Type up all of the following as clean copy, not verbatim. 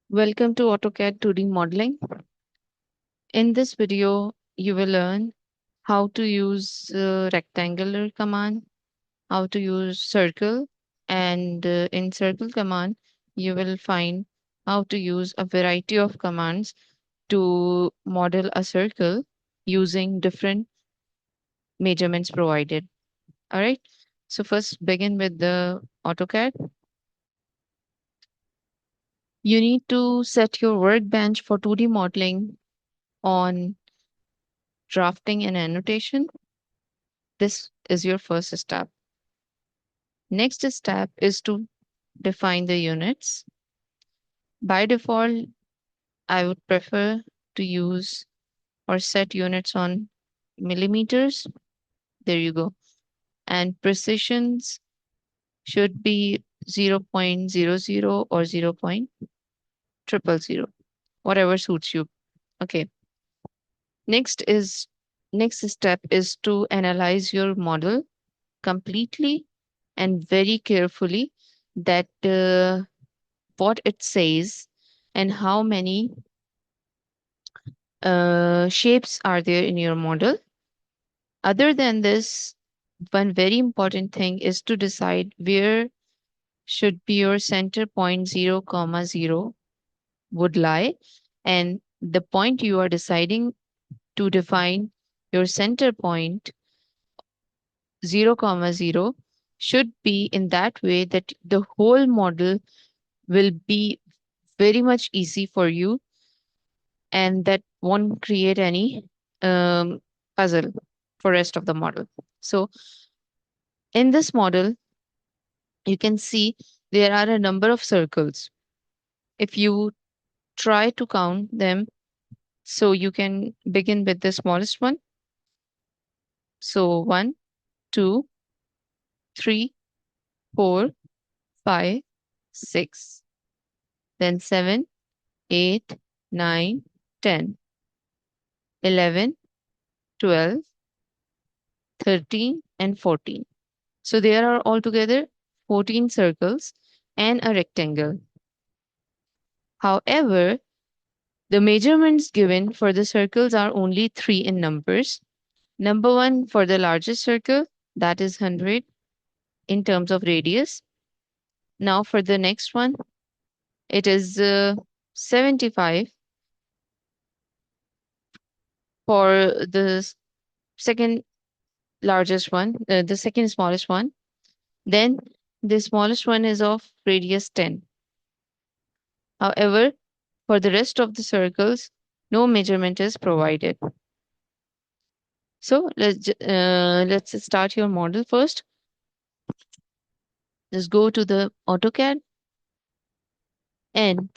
Welcome to AutoCAD 2D modeling. In this video, you will learn how to use rectangular command, how to use circle, and in circle command, you will find how to use a variety of commands to model a circle using different measurements provided. All right. So first begin with the AutoCAD. You need to set your workbench for 2D modeling on drafting and annotation. This is your first step. Next step is to define the units. By default, I would prefer to use or set units on millimeters. There you go. And precisions should be 0.00 or 0.000, whatever suits you. Okay. Next is next step is to analyze your model completely and very carefully that what it says and how many shapes are there in your model. Other than this, one very important thing is to decide where should be your center point 0 comma 0 would lie, and the point you are deciding to define your center point 0 comma 0 should be in that way that the whole model will be very much easy for you and that won't create any um, puzzle for rest of the model. So in this model, you can see there are a number of circles. If you try to count them, so you can begin with the smallest one. So 1, 2, 3, 4, 5, 6, then 7, 8, 9, 10, 11, 12, 13, and 14. So there are altogether 14 circles and a rectangle. However, the measurements given for the circles are only three in numbers. Number one for the largest circle, that is 100 in terms of radius. Now for the next one, it is 75 for the second largest one, the second smallest one. Then the smallest one is of radius 10. However, for the rest of the circles, no measurement is provided. So let's start your model first. Just go to the AutoCAD, and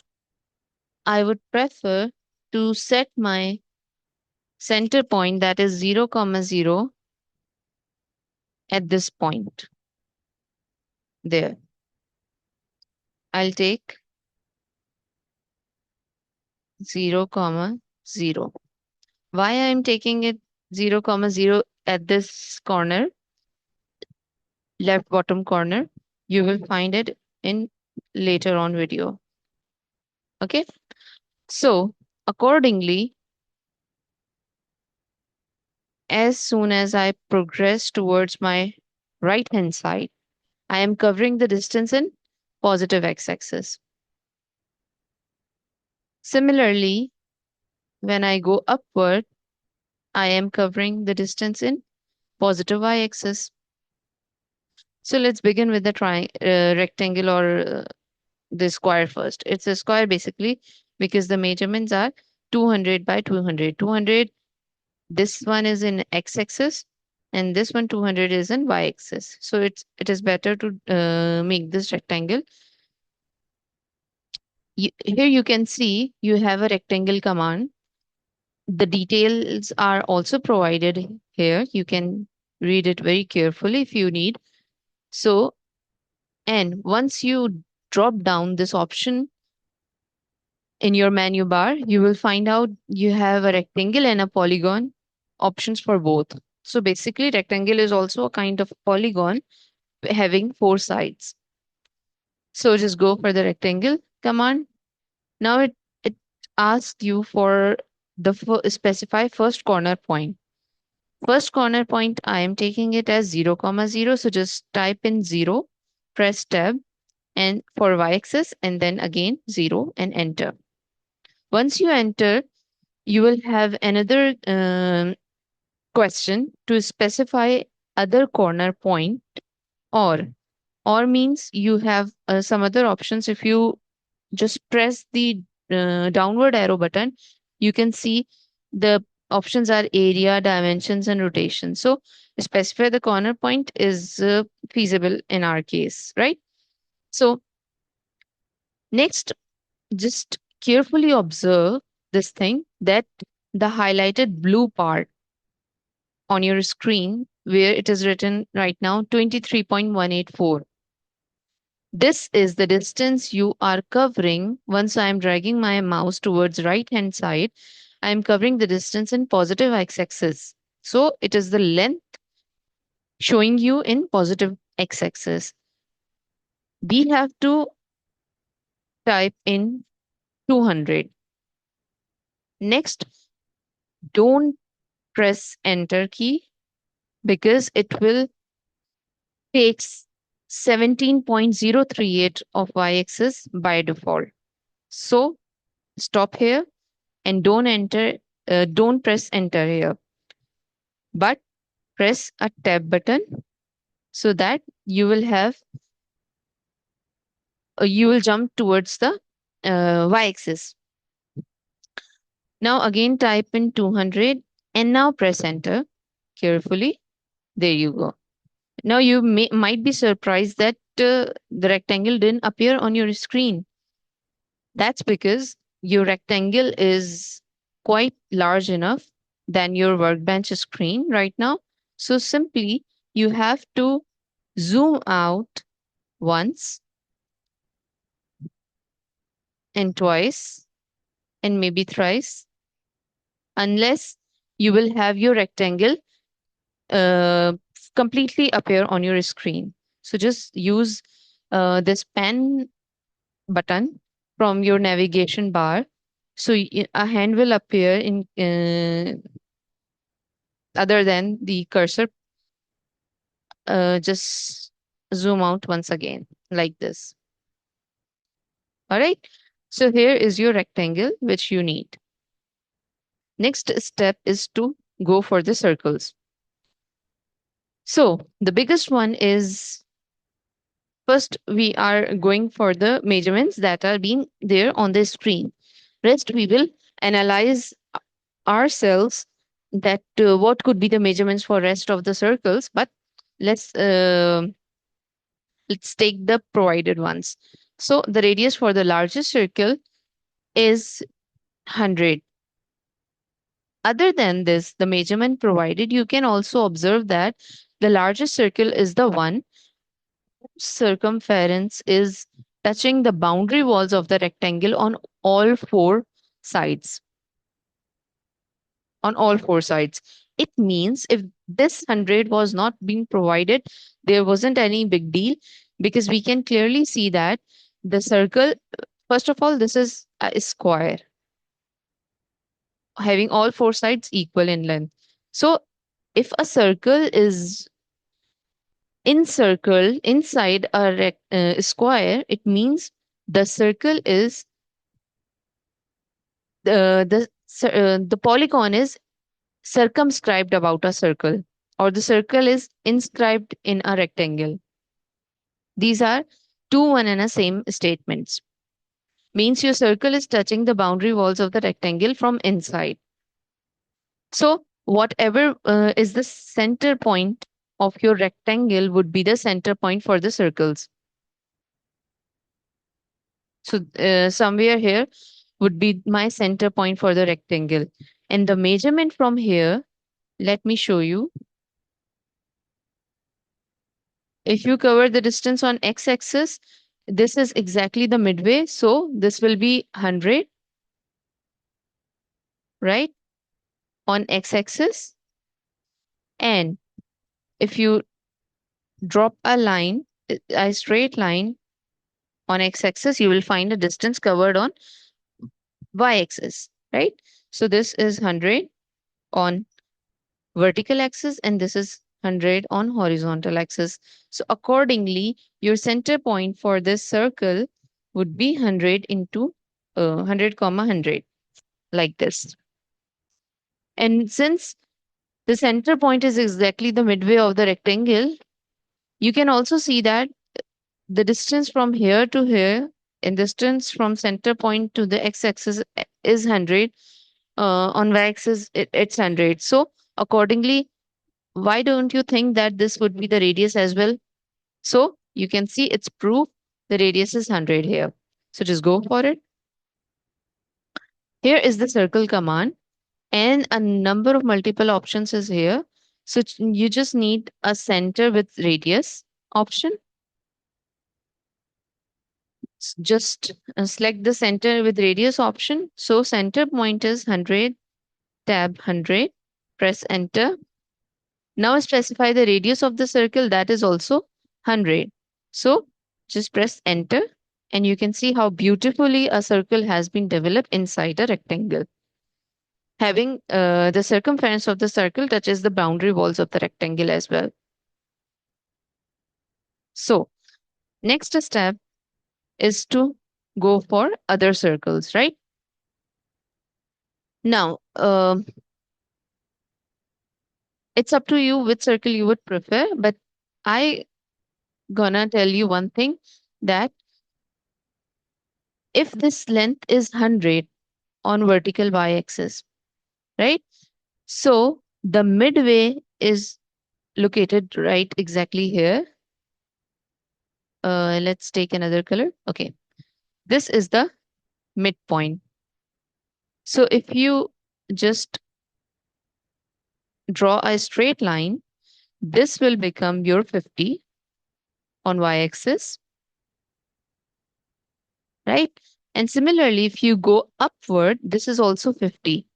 I would prefer to set my center point, that is 0 comma 0, at this point. There. I'll take 0 comma 0. Why I'm taking it 0 comma 0 at this corner, left bottom corner? You will find it in later on video. Okay. So accordingly, as soon as I progress towards my right hand side, I am covering the distance in positive x-axis. Similarly, when I go upward, I am covering the distance in positive y-axis. So let's begin with the rectangle or the square first. It's a square basically because the measurements are 200 by 200. 200, this one is in x-axis and this one 200 is in y-axis. So it is better to make this rectangle. Here you can see you have a rectangle command. The details are also provided here. You can read it very carefully if you need. So, and once you drop down this option in your menu bar, you will find out you have a rectangle and a polygon options for both. So basically, rectangle is also a kind of polygon having four sides. So just go for the rectangle command. Now it asks you for the specify first corner point. First corner point, I am taking it as 0, comma 0. So just type in 0, press tab and for y-axis and then again 0 and enter. Once you enter, you will have another question to specify other corner point, or means you have some other options. If you just press the downward arrow button, you can see the options are area, dimensions, and rotation. So specify the corner point is feasible in our case, right? So next, just carefully observe this thing, that the highlighted blue part on your screen where it is written right now 23.184. This is the distance you are covering. Once I am dragging my mouse towards right hand side, I am covering the distance in positive x-axis. So it is the length showing you in positive x-axis. We have to type in 200. Next, don't press enter key because it will take 17.038 of y-axis by default. So stop here and don't press enter here, but press a tab button so that you will jump towards the y-axis. Now again type in 200 and now press enter carefully. There you go. Now you might be surprised that the rectangle didn't appear on your screen. That's because your rectangle is quite large enough than your workbench screen right now. So simply you have to zoom out once and twice and maybe thrice, unless you will have your rectangle uh, completely appear on your screen. So just use this pen button from your navigation bar. So a hand will appear in other than the cursor. Just zoom out once again like this. All right. So here is your rectangle which you need. Next step is to go for the circles. So the biggest one is, first we are going for the measurements that are being there on the screen. Rest we will analyze ourselves that what could be the measurements for rest of the circles, but let's uh, let's take the provided ones. So the radius for the largest circle is 100. Other than this, the measurement provided, you can also observe that the largest circle is the one whose circumference is touching the boundary walls of the rectangle all four sides. On all four sides. It means if this 100 was not being provided, there wasn't any big deal, because we can clearly see that the circle, first of all, this is a square having all four sides equal in length. So if a circle is encircled inside a square, it means the circle is the polygon is circumscribed about a circle, or the circle is inscribed in a rectangle. These are two one and a same statements. Means your circle is touching the boundary walls of the rectangle from inside. So whatever is the center point of your rectangle would be the center point for the circles. So somewhere here would be my center point for the rectangle. And the measurement from here, let me show you. If you cover the distance on x-axis, this is exactly the midway. So this will be 100, right, on x-axis. And if you drop a line, a straight line on x-axis, you will find a distance covered on y-axis, right? So this is 100 on vertical axis and this is 100 on horizontal axis. So accordingly, your center point for this circle would be 100 into 100 comma 100, like this. And since the center point is exactly the midway of the rectangle, you can also see that the distance from here to here and distance from center point to the x-axis is 100. On y-axis, it's 100. So accordingly, why don't you think that this would be the radius as well? So you can see it's proof the radius is 100 here. So just go for it. Here is the circle command and a number of multiple options is here. So you just need a center with radius option. Just select the center with radius option. So center point is 100, tab 100, press enter. Now specify the radius of the circle, that is also 100. So just press enter and you can see how beautifully a circle has been developed inside a rectangle. Having the circumference of the circle touches the boundary walls of the rectangle as well. So next step is to go for other circles, right? Now, it's up to you which circle you would prefer, but I gonna tell you one thing, that if this length is 100 on vertical y-axis, right? So the midway is located right exactly here. Let's take another color. Okay, this is the midpoint. So if you just draw a straight line, this will become your 50 on y-axis, right? And similarly, if you go upward, this is also 50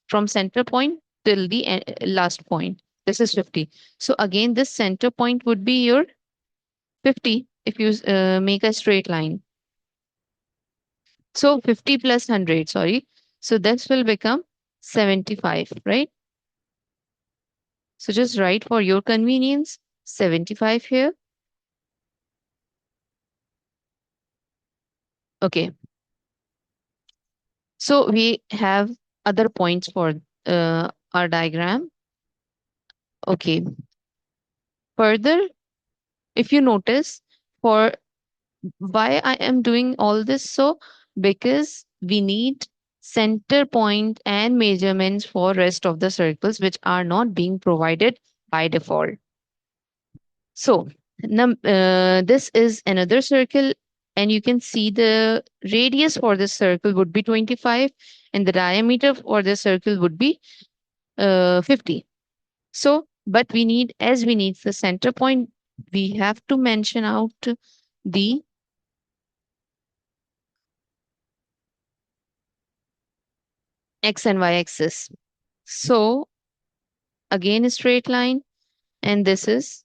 from center point till the last point. This is 50. So again, this center point would be your 50 if you make a straight line. So 50 plus 100, sorry. So this will become 75, right? So just write for your convenience 75 here. Okay. So we have other points for our diagram. Okay. Further, if you notice, for why I am doing all this, so because we need center point and measurements for rest of the circles which are not being provided by default. So this is another circle and you can see the radius for this circle would be 25 and the diameter for this circle would be 50. So but we need, as we need the center point, we have to mention out the x and y axis. So again a straight line and this is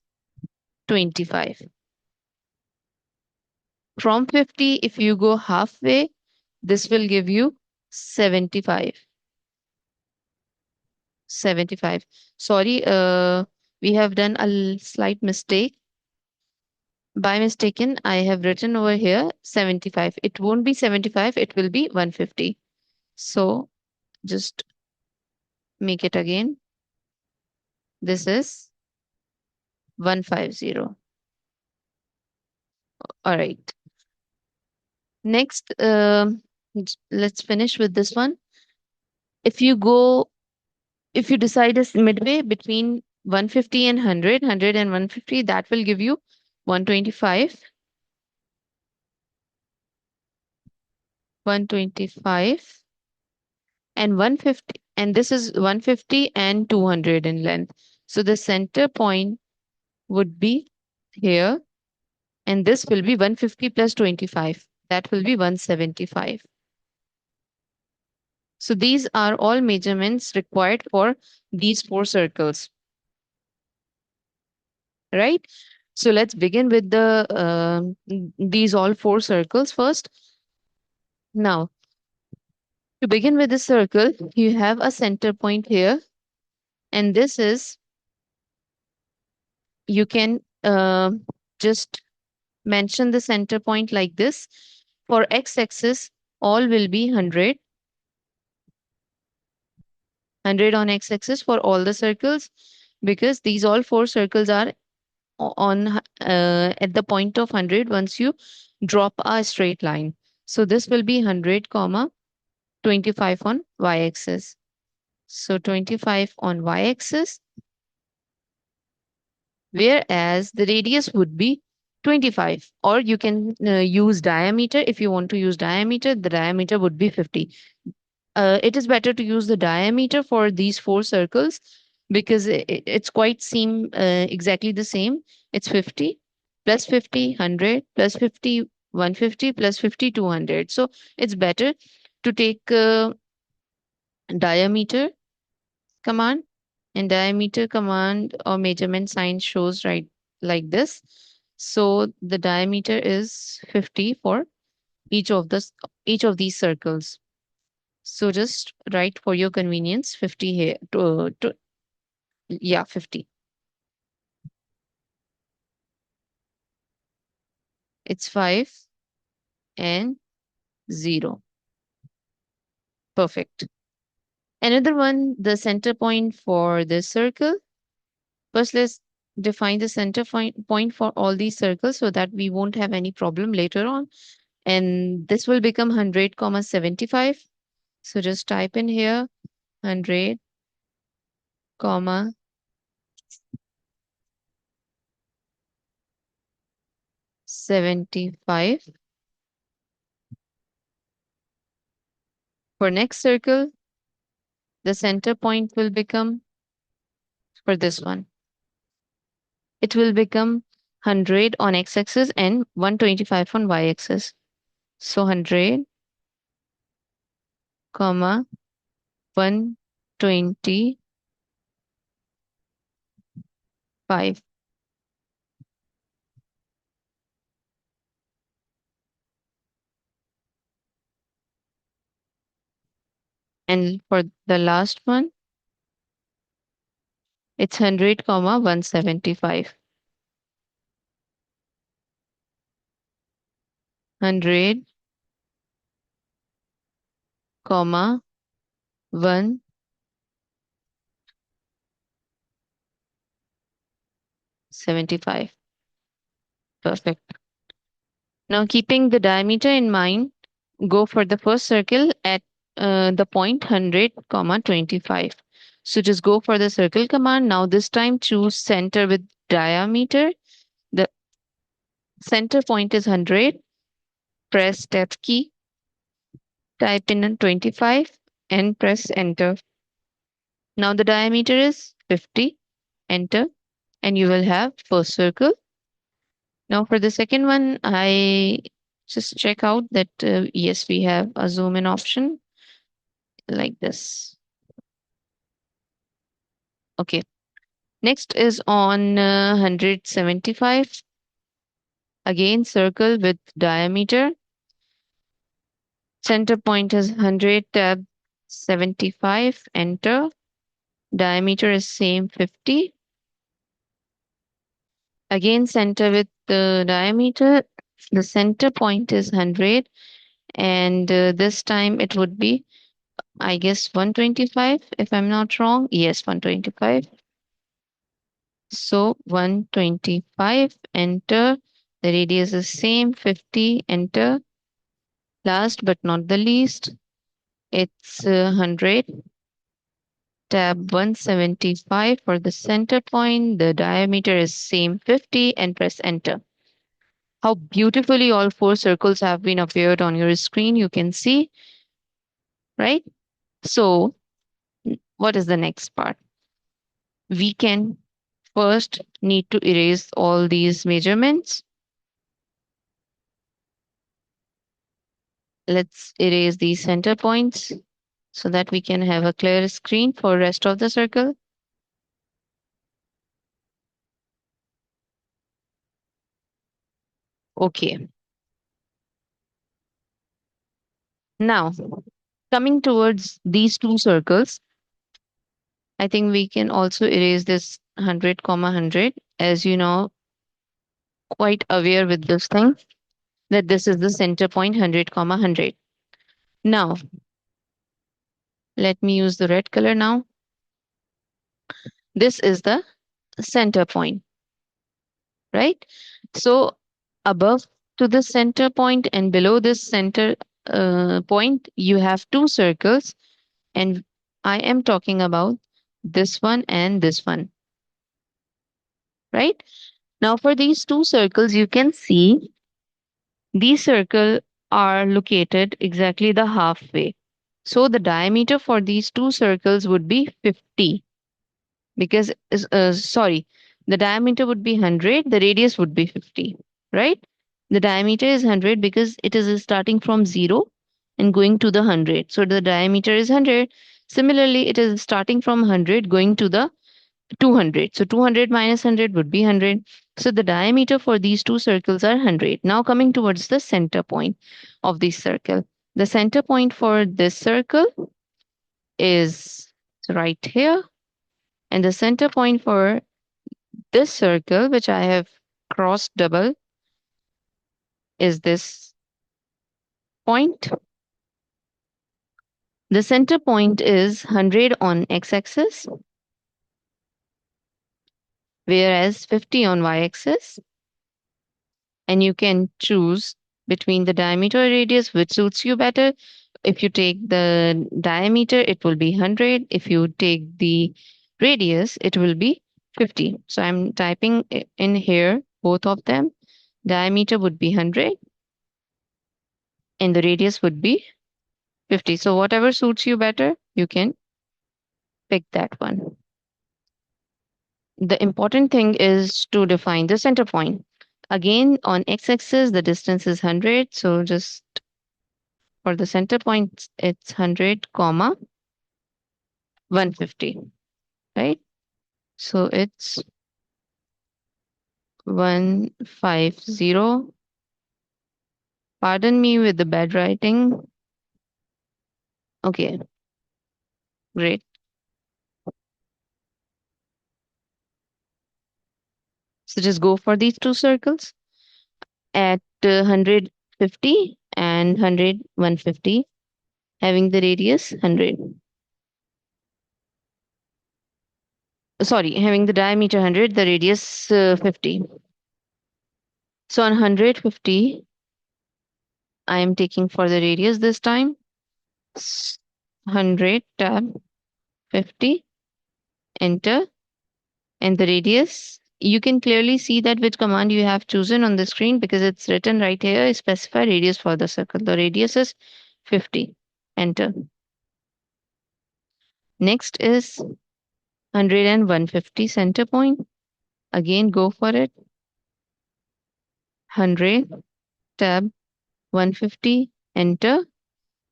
25. From 50, if you go halfway, this will give you 75. 75. Sorry, we have done a slight mistake. By mistaken, I have written over here 75. It won't be 75, it will be 150. So just make it again. This is 150. All right. Next, let's finish with this one. If you go, if you decide as midway between 150 and 100, 100 and 150, that will give you 125, 125 and 150. And this is 150 and 200 in length. So the center point would be here. And this will be 150 plus 25. That will be 175. So these are all measurements required for these four circles, right? So let's begin with these all four circles first. Now, To begin with the circle, you have a center point here, and this is, you can just mention the center point like this. For x-axis, all will be 100 on x-axis for all the circles, because these all four circles are on at the point of 100 once you drop a straight line. So this will be 100 comma 25 on y-axis. So 25 on y-axis, whereas the radius would be 25, or you can use diameter. If you want to use diameter, the diameter would be 50. It is better to use the diameter for these four circles, because it's quite seem exactly the same. It's 50 plus 50 100 plus 50 150 plus 50 200. So it's better to take diameter command, and diameter command or measurement sign shows right like this. So the diameter is 50 for each of the each of these circles. So just write for your convenience 50 here to yeah, 50. It's 5 and 0. Perfect. Another one, the center point for this circle. First, let's define the center point for all these circles so that we won't have any problem later on. And this will become 100 comma 75. So just type in here 100 comma 75. For next circle, the center point will become, for this one, it will become 100 on x-axis and 125 on y-axis. So 100 comma 125. And for the last one, it's 100 comma 175. 100 comma 175. Perfect. Now, keeping the diameter in mind, go for the first circle at the point 100 comma 25. So just go for the circle command. Now this time choose center with diameter. The center point is 100. Press tab key, type in a 25 and press enter. Now the diameter is 50. Enter, and you will have first circle. Now for the second one, I just check out that yes, we have a zoom in option like this. Okay. Next is on 175. Again, circle with diameter. Center point is 100, tab 75, enter. Diameter is same 50. Again, center with the diameter. The center point is 100, and this time it would be, I guess, 125, if I'm not wrong. Yes, 125. So 125, enter. The radius is same, 50, enter. Last but not the least, it's 100, tab 175 for the center point. The diameter is same 50, and press enter. How beautifully all four circles have been appeared on your screen. You can see, right? So what is the next part? We can first need to erase all these measurements. Let's erase these center points so that we can have a clear screen for rest of the circle. Okay. Now Coming towards these two circles, I think we can also erase this 100 comma 100, as you know, quite aware with this thing, that this is the center point 100 comma 100. Now let me use the red color now. This is the center point, right? So above to the center point and below this center point, you have two circles, and I am talking about this one and this one, right? Now for these two circles, you can see these circles are located exactly the halfway. So the diameter for these two circles would be 50, because sorry, the diameter would be 100, the radius would be 50, right? The diameter is 100 because it is starting from 0 and going to the 100, so the diameter is 100. Similarly, it is starting from 100 going to the 200, so 200 minus 100 would be 100. So the diameter for these two circles are 100. Now coming towards the center point of this circle, the center point for this circle is right here, and the center point for this circle, which I have crossed double, is this point. The center point is 100 on x-axis, whereas 50 on y-axis. And you can choose between the diameter or radius, which suits you better. If you take the diameter, it will be 100. If you take the radius, it will be 50. So I'm typing in here both of them. Diameter would be 100 and the radius would be 50. So whatever suits you better, you can pick that one. The important thing is to define the center point. Again, on x-axis, the distance is 100. So just for the center point, it's 100 comma 150, right? So it's 150. Pardon me with the bad writing. Okay, great. So just go for these two circles at 150 and 100, 150, having the radius 100. Sorry, having the diameter 100, the radius 50. So on 150, I am taking for the radius this time. 100 tab 50, enter, and the radius. You can clearly see that which command you have chosen on the screen because it's written right here. Specify radius for the circle. The radius is 50. Enter. Next is 100 and 150 center point. Again, go for it. 100 tab 150, enter,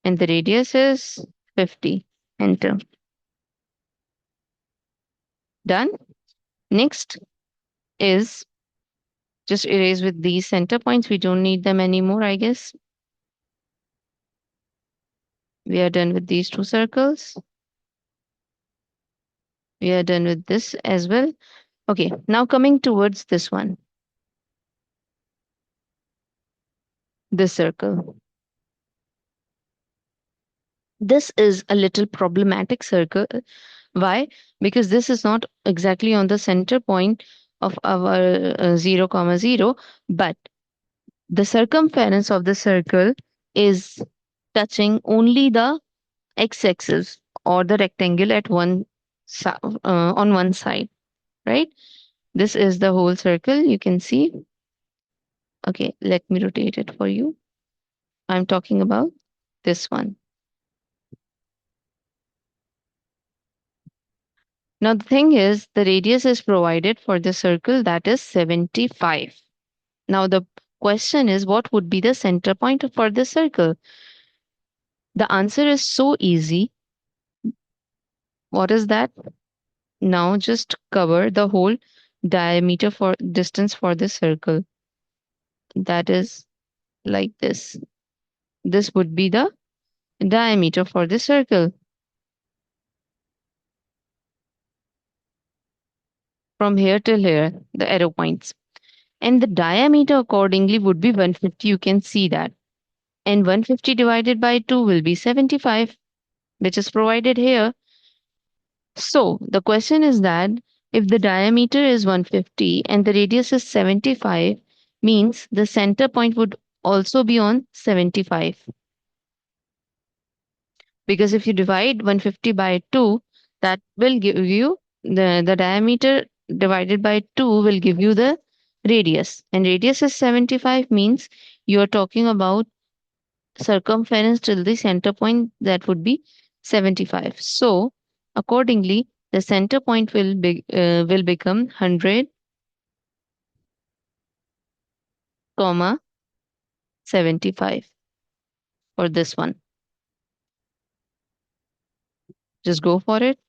and the radius is 50. Enter. Done. Next is just erase with these center points. We don't need them anymore, I guess. We are done with these two circles. We are done with this as well. Okay, now coming towards this one, this circle. This is a little problematic circle. Why? Because this is not exactly on the center point of our 0 comma 0, but the circumference of the circle is touching only the x-axis or the rectangle at on one side, right? This is the whole circle. You can see. Okay, let me rotate it for you. I'm talking about this one. Now, the thing is, the radius is provided for the circle, that is 75. Now, the question is, what would be the center point for the circle? The answer is so easy. What is that? Now, just cover the whole diameter for distance for the circle. That is like this. This would be the diameter for the circle from here till here, the arrow points. And the diameter accordingly would be 150. You can see that. And 150 divided by 2 will be 75, which is provided here. So the question is that if the diameter is 150 and the radius is 75, means the center point would also be on 75. Because if you divide 150 by 2, that will give you the diameter divided by 2 will give you the radius. And radius is 75 means you are talking about circumference till the center point, that would be 75. So accordingly, the center point will become 100 comma 75 for this one. Just go for it.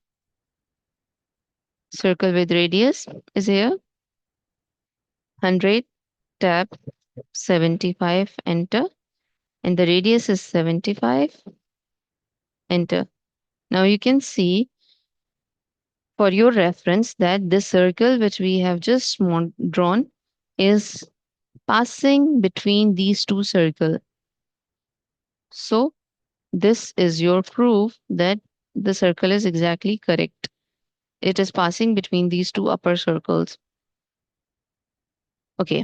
Circle with radius is here. 100, tap 75, enter. And the radius is 75, enter. Now you can see for your reference that this circle which we have just drawn is passing between these two circles. So this is your proof that the circle is exactly correct. It is passing between these two upper circles. Okay,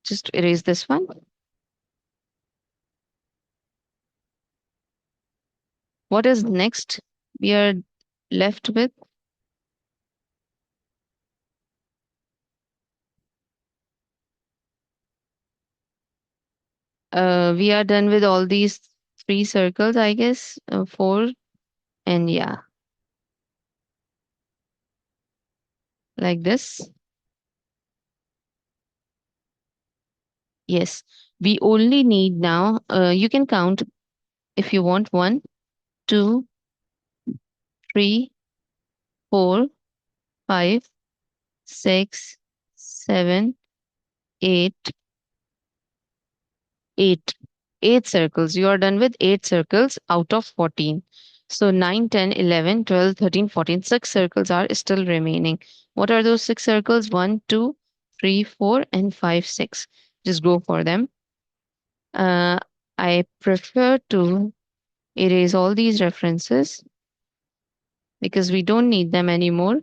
just erase this one. What is next? We are left with we are done with all these three circles, I guess. Four, and yeah, like this. Yes, we only need now, you can count if you want: one, two, three, four, five, six, seven, eight, eight. Eight circles. You are done with eight circles out of 14. So 9, 10, 11, 12, 13, 14. Six circles are still remaining. What are those six circles? One, two, three, four, and five, six. Just go for them. Uh, I prefer to erase all these references because we don't need them anymore.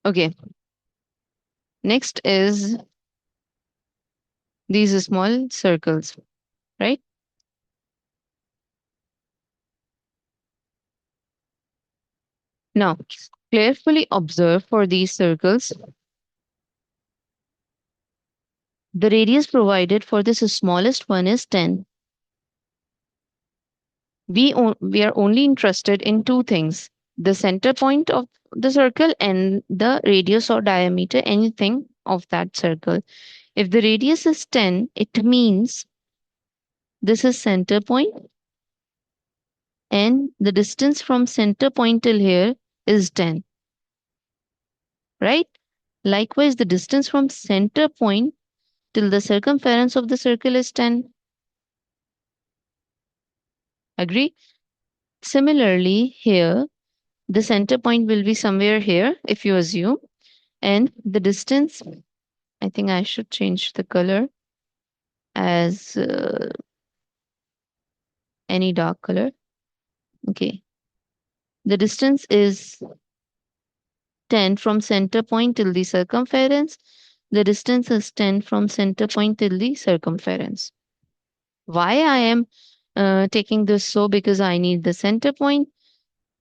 Okay, next is these small circles, right? Now, carefully observe for these circles. The radius provided for this smallest one is 10. We are only interested in two things: the center point of the circle and the radius or diameter, anything of that circle. If the radius is 10, it means this is center point, and the distance from center point till here is 10, right? Likewise, the distance from center point till the circumference of the circle is 10. Agree? Similarly, here, the center point will be somewhere here, if you assume, and the distance, I think I should change the color as any dark color. Okay. The distance is 10 from center point till the circumference. The distance is 10 from center point till the circumference. Why I am taking this so? Because I need the center point.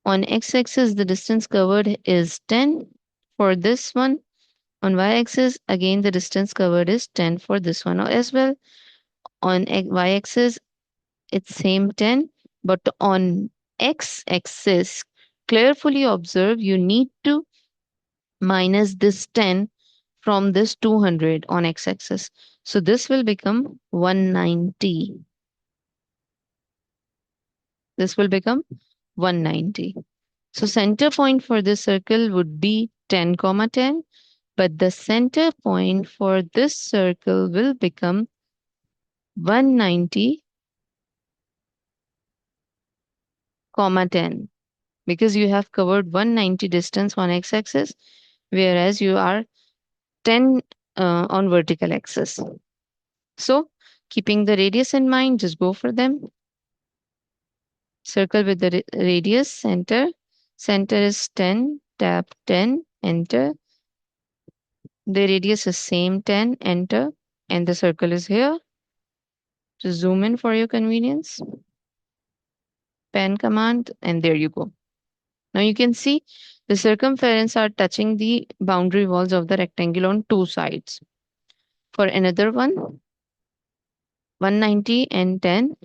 On x-axis, the distance covered is 10 for this one. On y-axis, again, the distance covered is 10 for this one as well. On y-axis, it's same 10, but on x-axis, carefully observe, you need to minus this 10 from this 200 on x-axis. So this will become 190. This will become 190. So center point for this circle would be 10 comma 10, but the center point for this circle will become 190 comma 10, because you have covered 190 distance on x-axis, whereas you are 10 on vertical axis. So keeping the radius in mind, just go for them. Circle with the radius, center. Center is 10, tap 10, enter. The radius is same 10, enter. And the circle is here. Just zoom in for your convenience. Pen command, and there you go. Now you can see the circumference are touching the boundary walls of the rectangle on two sides. For another one, 190 and 10,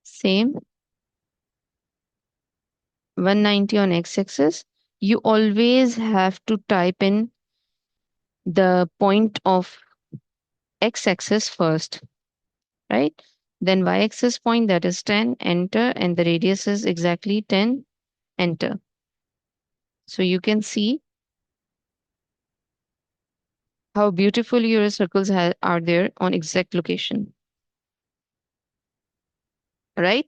same. 190 on x-axis. You always have to type in the point of x-axis first, right? Then y-axis point, that is 10, enter, and the radius is exactly 10, enter. So you can see how beautiful your circles are there on exact location, right?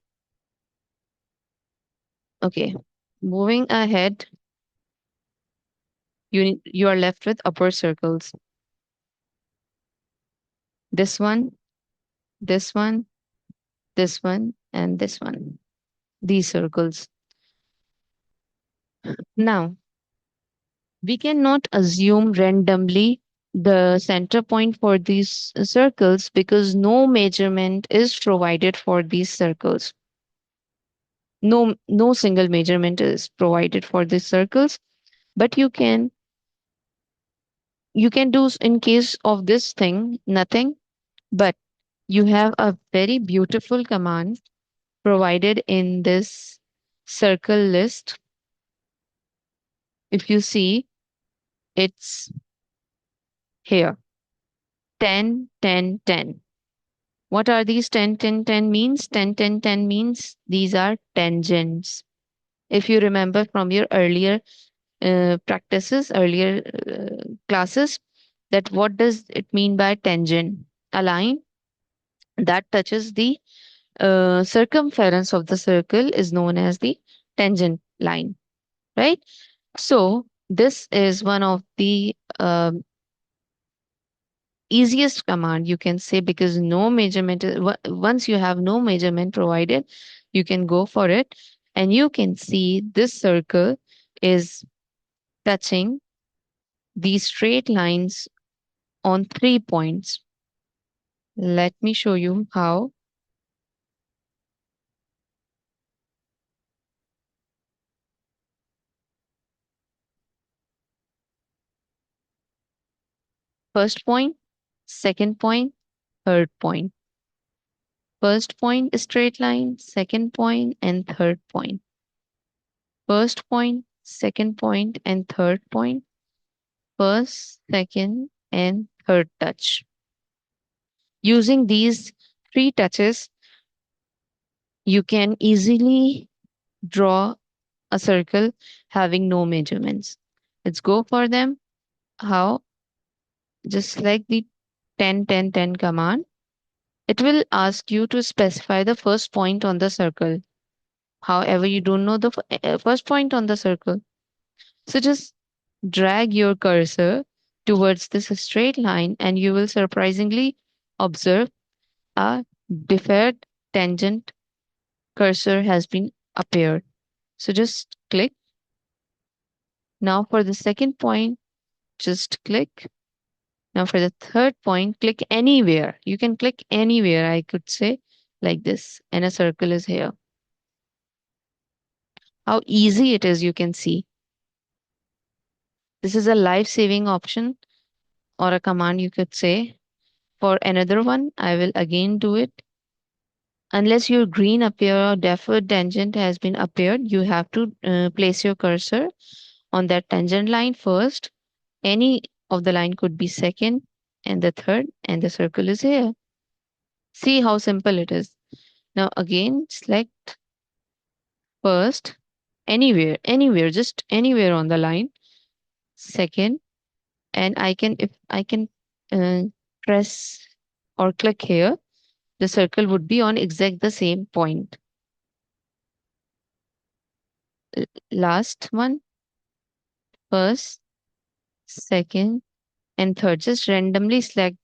Okay, moving ahead, you are left with upper circles. This one, this one, this one, and this one. These circles. Now, we cannot assume randomly the center point for these circles because no measurement is provided for these circles. No single measurement is provided for these circles, but you can do in case of this thing nothing, but you have a very beautiful command provided in this circle list. If you see, it's here, 10 10 10. What are these 10 10 10 means? 10 10 10 means these are tangents. If you remember from your earlier practices, earlier classes, that what does it mean by tangent? A line that touches the circumference of the circle is known as the tangent line, right? So this is one of the easiest command you can say, because no measurement once you have no measurement provided, you can go for it, and you can see this circle is touching these straight lines on 3 points. Let me show you how. First point, second point, third point. First point straight line, second point, and third point. First point, second point, and third point. First, second, and third touch. Using these three touches, you can easily draw a circle having no measurements. Let's go for them. How? Just select the 10 10 10 command. It will ask you to specify the first point on the circle. However, you don't know the first point on the circle. So just drag your cursor towards this straight line, and you will surprisingly observe a deferred tangent cursor has been appeared. So just click. Now for the second point, just click. Now for the third point, click anywhere. You can click anywhere, I could say, like this, and a circle is here. How easy it is, you can see. This is a life-saving option or a command, you could say. For another one, I will again do it. Unless your green appear or deferred tangent has been appeared, you have to place your cursor on that tangent line first. Any of the line could be second and the third, and the circle is here. See how simple it is. Now again, select first, anywhere, just anywhere on the line, second, and if I can uh, press or click here, the circle would be on exact the same point. Last one, first, second, and third. Just randomly select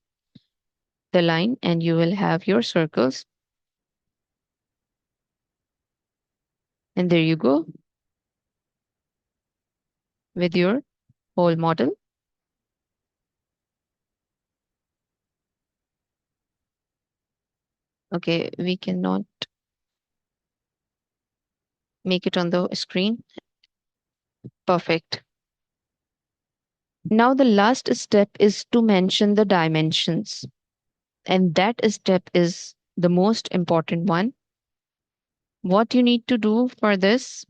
the line and you will have your circles. And there you go with your whole model. Okay, we cannot make it on the screen. Perfect. Now the last step is to mention the dimensions. And that step is the most important one. What you need to do for this,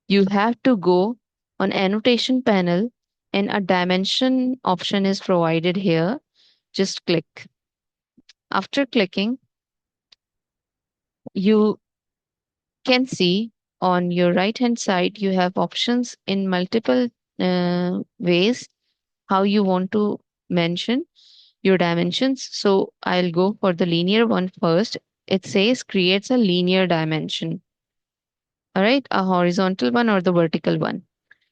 you have to go on annotation panel and a dimension option is provided here. Just click. After clicking, you can see on your right hand side, you have options in multiple ways how you want to mention your dimensions. So I'll go for the linear one first. It says creates a linear dimension. All right, a horizontal one or the vertical one.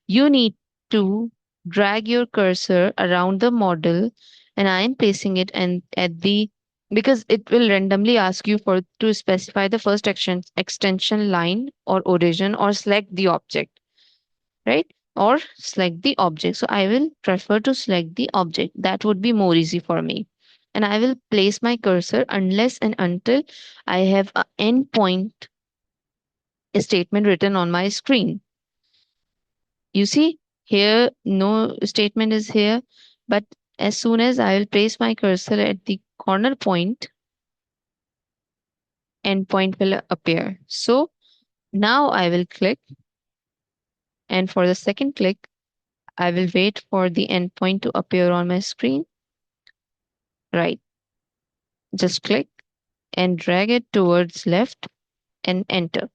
You need to drag your cursor around the model, and I am placing it and at the because it will randomly ask you for to specify the first extension line or origin or select the object, right? Or select the object. So I will prefer to select the object. That would be more easy for me. And I will place my cursor unless and until I have an endpoint statement written on my screen. You see, here no statement is here, but as soon as I will place my cursor at the corner point, endpoint will appear. So now I will click, and for the second click, I will wait for the endpoint to appear on my screen. Right, just click and drag it towards left and enter.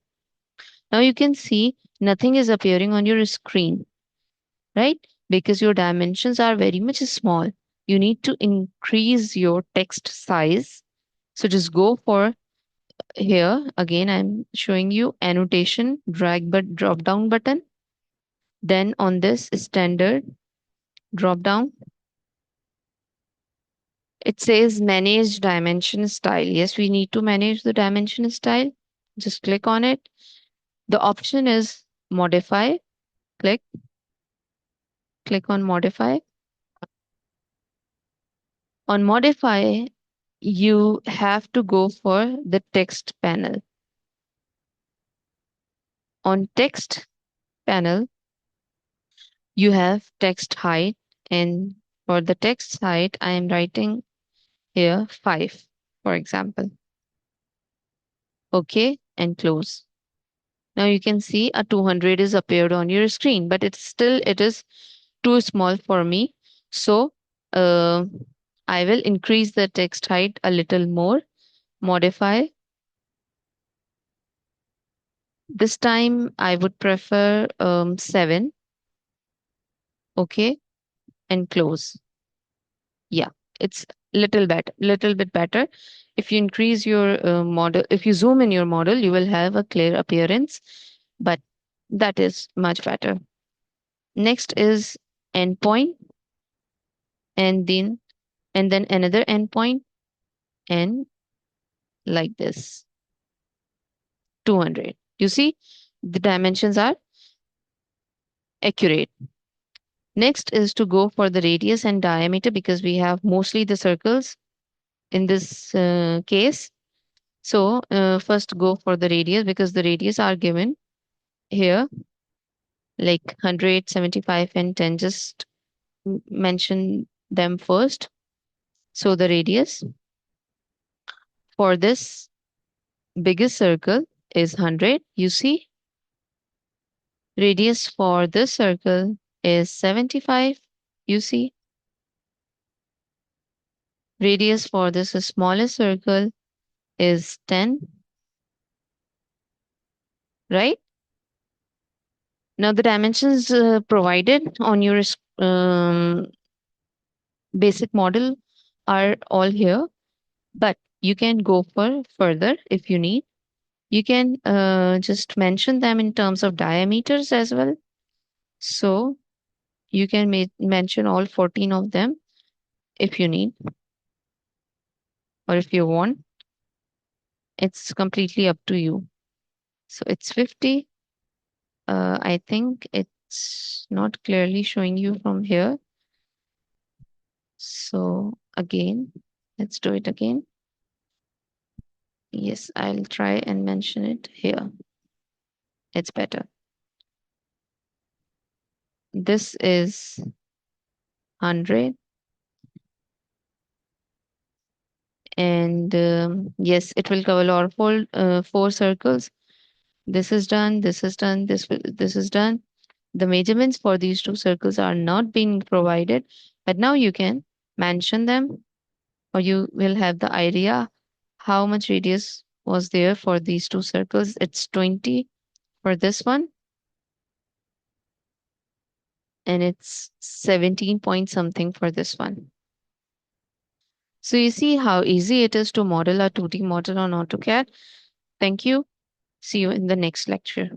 Now you can see nothing is appearing on your screen, right? Because your dimensions are very much small. You need to increase your text size. So just go for here. Again, I'm showing you annotation, drag but drop down button. Then on this standard drop down, it says manage dimension style. Yes, we need to manage the dimension style. Just click on it. The option is modify. Click, click on modify. On modify, you have to go for the text panel. On text panel, you have text height, and for the text height, I am writing here 5, for example. Okay, and close. Now you can see a 200 is appeared on your screen, but it is too small for me. So uh, I will increase the text height a little more, modify. This time I would prefer 7. Okay, and close. Yeah, it's little bit better. If you increase your model, if you zoom in your model, you will have a clear appearance, but that is much better. Next is endpoint, and then another endpoint, and like this, 200. You see, the dimensions are accurate. Next is to go for the radius and diameter because we have mostly the circles in this case. So first go for the radius because the radius are given here like 100, 75, and 10. Just mention them first. So the radius for this biggest circle is 100. You see, Radius for this circle is 75. You see, radius for this smallest circle is 10, right? Now the dimensions provided on your basic model are all here, but you can go for further if you need. You can just mention them in terms of diameters as well. So you can mention all 14 of them if you need or if you want. It's completely up to you. So it's 50. I think it's not clearly showing you from here. So again, let's do it again. Yes, I'll try and mention it here. It's better. This is 100. And yes, it will cover all four circles. This is done. This is done. This is done. The measurements for these two circles are not being provided, but now you can mention them, or you will have the idea how much radius was there for these two circles. It's 20 for this one, and it's 17 point something for this one. So you see how easy it is to model a 2D model on AutoCAD. Thank you. See you in the next lecture.